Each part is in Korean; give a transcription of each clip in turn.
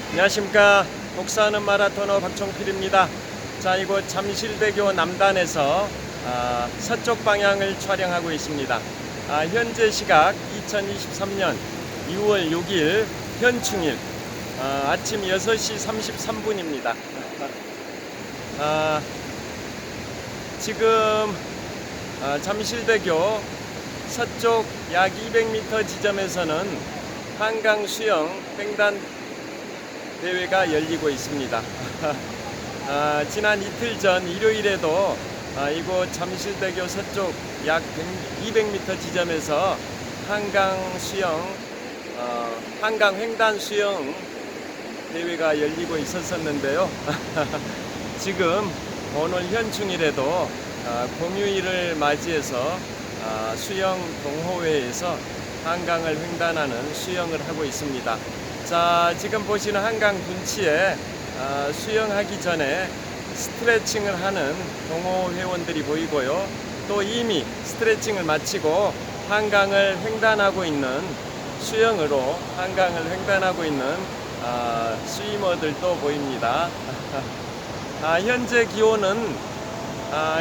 안녕하십니까. 복사하는 마라토너 박종필입니다. 자, 이곳 잠실대교 남단에서 서쪽 방향을 촬영하고 있습니다. 현재 시각 2023년 2월 6일 현충일 아침 6시 33분입니다. 지금 잠실대교 서쪽 약 200m 지점에서는 한강 수영 횡단 대회가 열리고 있습니다. 지난 이틀 전 일요일에도 이곳 잠실대교 서쪽 약 200m 지점에서 한강 횡단 수영 대회가 열리고 있었는데요. 지금 오늘 현충일에도 공휴일을 맞이해서 수영 동호회에서 한강을 횡단하는 수영을 하고 있습니다. 자, 지금 보시는 한강 둔치에 수영하기 전에 스트레칭을 하는 동호 회원들이 보이고요. 또 이미 스트레칭을 마치고 한강을 횡단하고 있는 수영으로 한강을 횡단하고 있는 스위머들도 보입니다. 현재 기온은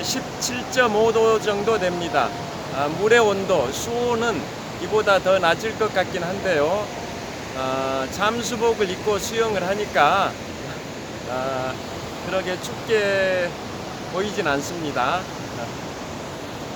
17.5도 정도 됩니다. 물의 온도, 수온은 이보다 더 낮을 것 같긴 한데요. 잠수복을 입고 수영을 하니까 그렇게 춥게 보이진 않습니다.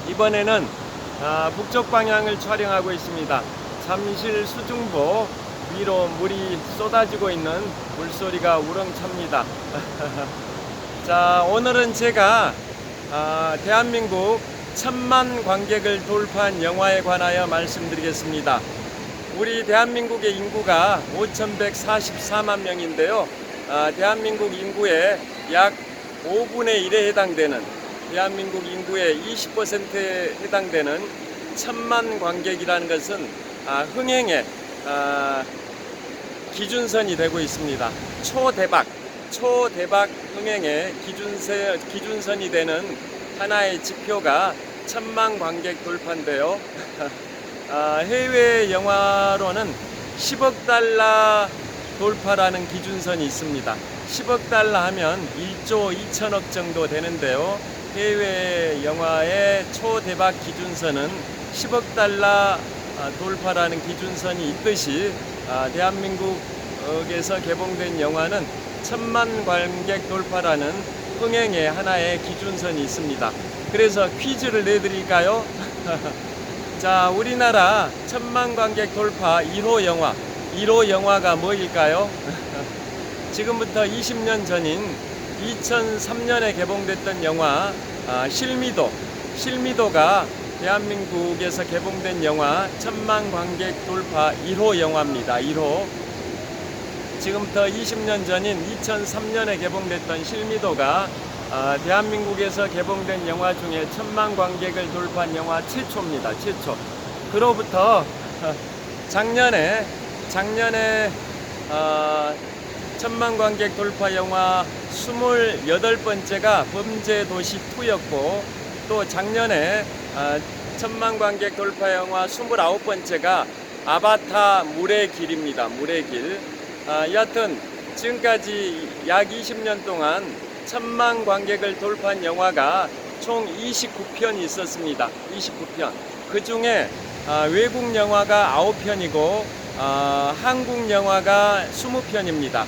이번에는 북쪽 방향을 촬영하고 있습니다. 잠실 수중보 위로 물이 쏟아지고 있는 물소리가 우렁찹니다. 자, 오늘은 제가 대한민국 1000만 관객을 돌파한 영화에 관하여 말씀드리겠습니다. 우리 대한민국의 인구가 5144만 명인데요. 대한민국 인구의 약 5분의 1에 해당되는, 대한민국 인구의 20%에 해당되는 1000만 관객이라는 것은 흥행의 기준선이 되고 있습니다. 초대박 흥행의 기준선이 되는 하나의 지표가 1000만 관객 돌파인데요. 해외 영화로는 10억 달러 돌파라는 기준선이 있습니다. 10억 달러 하면 1조 2천억 정도 되는데요. 해외 영화의 초대박 기준선은 10억 달러 돌파라는 기준선이 있듯이 대한민국에서 개봉된 영화는 1000만 관객 돌파라는 흥행의 하나의 기준선이 있습니다. 그래서 퀴즈를 내드릴까요? 자, 우리나라 1000만 관객 돌파 1호 영화가 뭐일까요? 지금부터 20년 전인 2003년에 개봉됐던 영화 실미도가 대한민국에서 개봉된 영화 1000만 관객 돌파 1호 영화입니다. 1호. 지금부터 20년 전인 2003년에 개봉됐던 실미도가 대한민국에서 개봉된 영화 중에 1000만 관객을 돌파한 영화 최초입니다. 최초. 그로부터 작년에 1000만 관객 돌파 영화 28번째가 범죄도시 2였고, 또 작년에 1000만 관객 돌파 영화 29번째가 아바타 물의 길입니다. 물의 길. 여하튼 지금까지 약 20년 동안 1000만 관객을 돌파한 영화가 총 29편이 있었습니다. 29편. 그 중에 외국 영화가 9편이고 한국 영화가 20편입니다.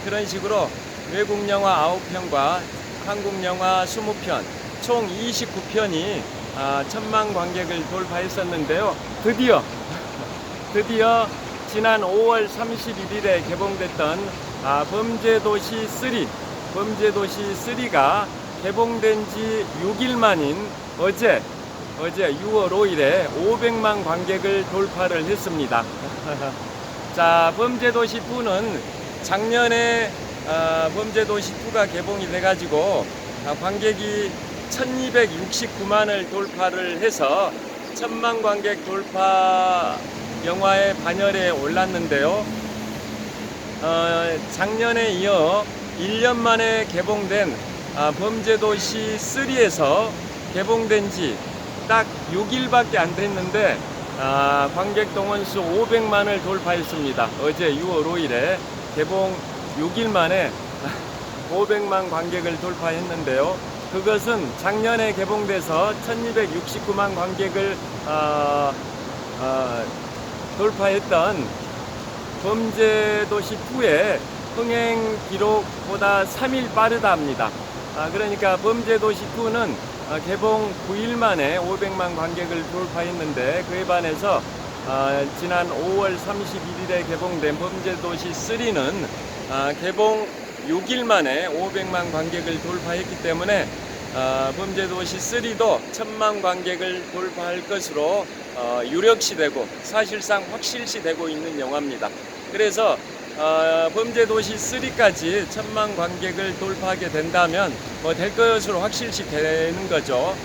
그런 식으로 외국 영화 9편과 한국 영화 20편, 총 29편이 1000만 관객을 돌파했었는데요. 드디어 지난 5월 31일에 개봉됐던 범죄도시 3가 개봉된 지 6일 만인 어제 6월 5일에 500만 관객을 돌파를 했습니다. 자, 범죄도시 2는 작년에 범죄도시 2가 개봉이 돼가지고 관객이 1269만을 돌파를 해서 1000만 관객 돌파 영화의 반열에 올랐는데요. 작년에 이어 1년 만에 개봉된 범죄도시 3에서 개봉된 지 딱 6일밖에 안 됐는데 관객 동원수 500만을 돌파했습니다. 어제 6월 5일에 개봉 6일 만에 500만 관객을 돌파했는데요. 그것은 작년에 개봉돼서 1269만 관객을 돌파했던 범죄도시 2의 흥행 기록보다 3일 빠르다 합니다. 그러니까 범죄도시 2는 개봉 9일 만에 500만 관객을 돌파했는데, 그에 반해서 지난 5월 31일에 개봉된 범죄도시 3는 개봉 6일 만에 500만 관객을 돌파했기 때문에 범죄도시 3도 1000만 관객을 돌파할 것으로 유력시되고 사실상 확실시되고 있는 영화입니다. 그래서 범죄도시 3까지 1000만 관객을 돌파하게 된다면 될 것으로 확실시 되는 거죠.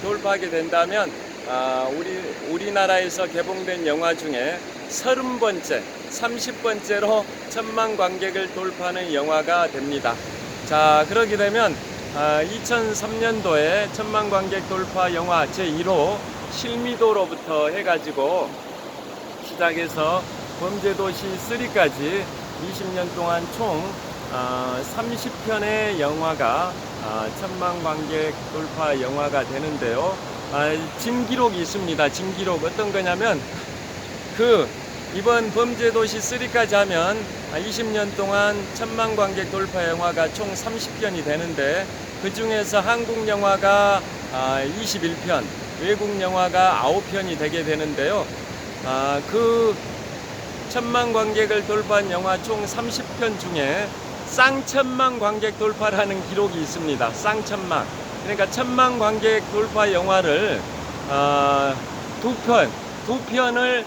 돌파하게 된다면 우리나라에서 개봉된 영화 중에 30번째, 30번째로 1000만 관객을 돌파하는 영화가 됩니다. 자, 그렇게 되면 2003년도에 1000만 관객 돌파 영화 제1호 실미도로부터 해가지고 시작해서 범죄도시 3까지 20년 동안 총 30편의 영화가 1000만 관객 돌파 영화가 되는데요. 진기록이 있습니다. 진기록 어떤 거냐면, 이번 범죄도시 3까지 하면 20년 동안 1000만 관객 돌파 영화가 총 30편이 되는데, 그 중에서 한국 영화가 21편, 외국 영화가 9편이 되게 되는데요. 그 1000만 관객을 돌파한 영화 총 30편 중에 쌍천만 관객 돌파라는 기록이 있습니다. 쌍천만. 그러니까 1000만 관객 돌파 영화를 두 편을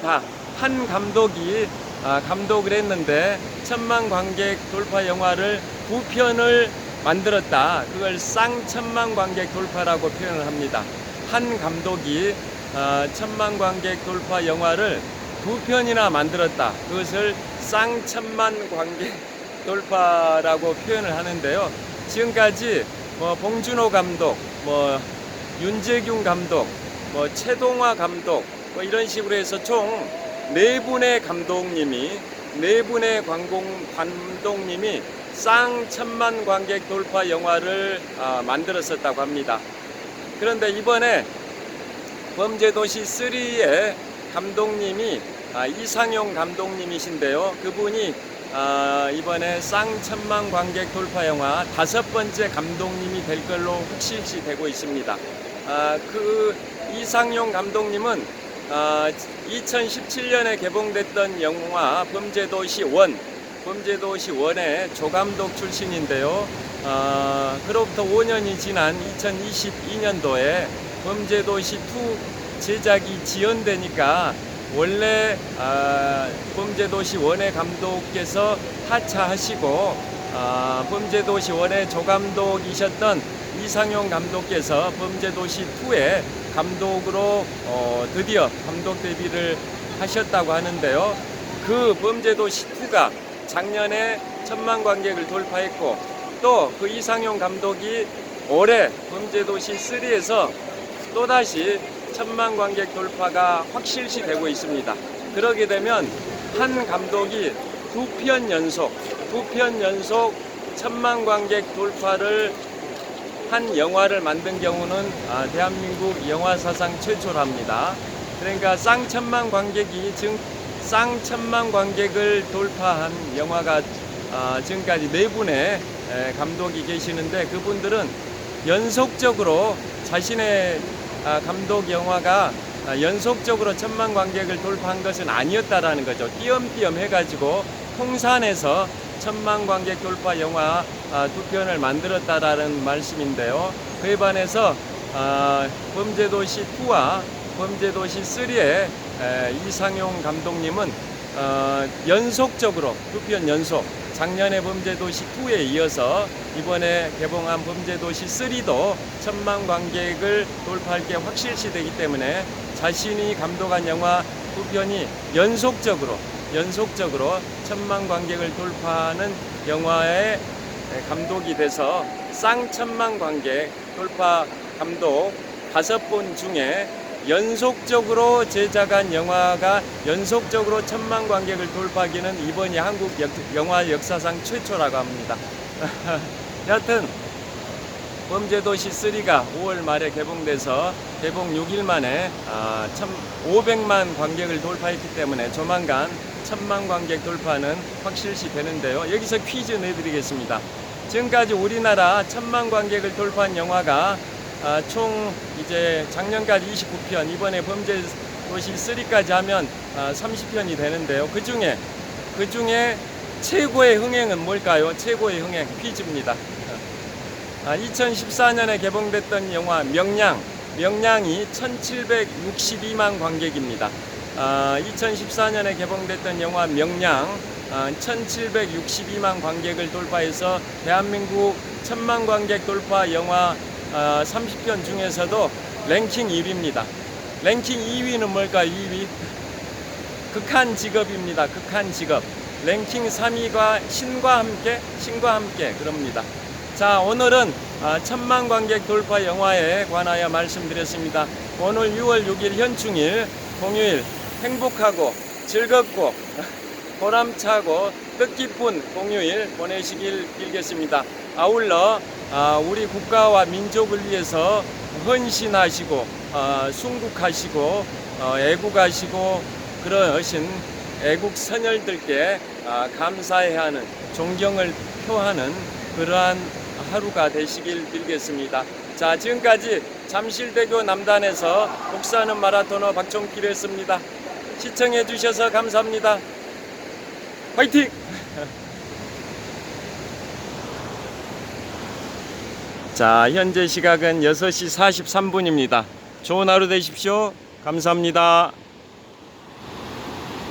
다 한 감독이 감독을 했는데, 1000만 관객 돌파 영화를 2편을 만들었다. 그걸 쌍천만 관객 돌파라고 표현을 합니다. 한 감독이 1000만 관객 돌파 영화를 2편이나 만들었다. 그것을 쌍천만 관객 돌파라고 표현을 하는데요. 지금까지 봉준호 감독, 윤재균 감독, 최동화 감독, 이런 식으로 해서 총 4분의 감독님이 쌍천만 관객 돌파 영화를 만들었었다고 합니다. 그런데 이번에 범죄도시 3의 감독님이 이상용 감독님이신데요. 그분이 이번에 쌍천만 관객 돌파 영화 5번째 감독님이 될 걸로 확실시 되고 있습니다. 그 이상용 감독님은 2017년에 개봉됐던 영화 범죄도시 1의 조감독 출신인데요. 그로부터 5년이 지난 2022년도에 범죄도시 2 제작이 지연되니까 원래 범죄도시 1의 감독께서 하차하시고 범죄도시 1의 조감독이셨던 이상용 감독께서 범죄도시 2의 감독으로 드디어 감독 데뷔를 하셨다고 하는데요. 그 범죄도시 2가 작년에 1000만 관객을 돌파했고, 또 그 이상용 감독이 올해 범죄도시 3에서 또다시 1000만 관객 돌파가 확실시 되고 있습니다. 그러게 되면 한 감독이 2편 연속 1000만 관객 돌파를 한 영화를 만든 경우는 대한민국 영화 사상 최초랍니다. 그러니까 쌍천만 관객을 돌파한 영화가 지금까지 4분의 감독이 계시는데, 그분들은 연속적으로 자신의 감독 영화가 연속적으로 1000만 관객을 돌파한 것은 아니었다라는 거죠. 띄엄띄엄 해가지고 통산해서 1000만 관객 돌파 영화 2편을 만들었다라는 말씀인데요. 그에 반해서 범죄도시 2와 범죄도시 3의 이상용 감독님은 연속적으로 2편 연속, 작년에 범죄도시 2에 이어서 이번에 개봉한 범죄도시 3도 1000만 관객을 돌파할 게 확실시 되기 때문에 자신이 감독한 영화 2편이 연속적으로 1000만 관객을 돌파하는 영화의 감독이 돼서 쌍천만 관객 돌파 감독 5분 중에 연속적으로 제작한 영화가 연속적으로 1000만 관객을 돌파하기는 이번이 한국 영화 역사상 최초라고 합니다. 여하튼 범죄도시 3가 5월 말에 개봉돼서 개봉 6일 만에 500만 관객을 돌파했기 때문에 조만간 1000만 관객 돌파는 확실시 되는데요. 여기서 퀴즈 내드리겠습니다. 지금까지 우리나라 1000만 관객을 돌파한 영화가 총 이제 작년까지 29편, 이번에 범죄도시 3까지 하면 30편이 되는데요. 그 중에 최고의 흥행은 뭘까요? 최고의 흥행 퀴즈입니다. 2014년에 개봉됐던 영화 명량이 1762만 관객입니다. 2014년에 개봉됐던 영화 명량 1762만 관객을 돌파해서 대한민국 1000만 관객 돌파 영화 30편 중에서도 랭킹 1위입니다. 랭킹 2위는 뭘까요? 2위? 극한 직업입니다. 극한 직업. 랭킹 3위가 신과 함께 그럽니다. 자, 오늘은 1000만 관객 돌파 영화에 관하여 말씀드렸습니다. 오늘 6월 6일 현충일, 공휴일, 행복하고 즐겁고 보람차고 뜻깊은 공휴일 보내시길 빌겠습니다. 아울러 우리 국가와 민족을 위해서 헌신하시고 순국하시고 애국하시고 그러신 애국 선열들께 감사해야 하는, 존경을 표하는 그러한 하루가 되시길 빌겠습니다. 자, 지금까지 잠실대교 남단에서 복사하는 마라토너 박종길이었습니다. 시청해 주셔서 감사합니다. 화이팅! 자, 현재 시각은 6시 43분입니다. 좋은 하루 되십시오. 감사합니다.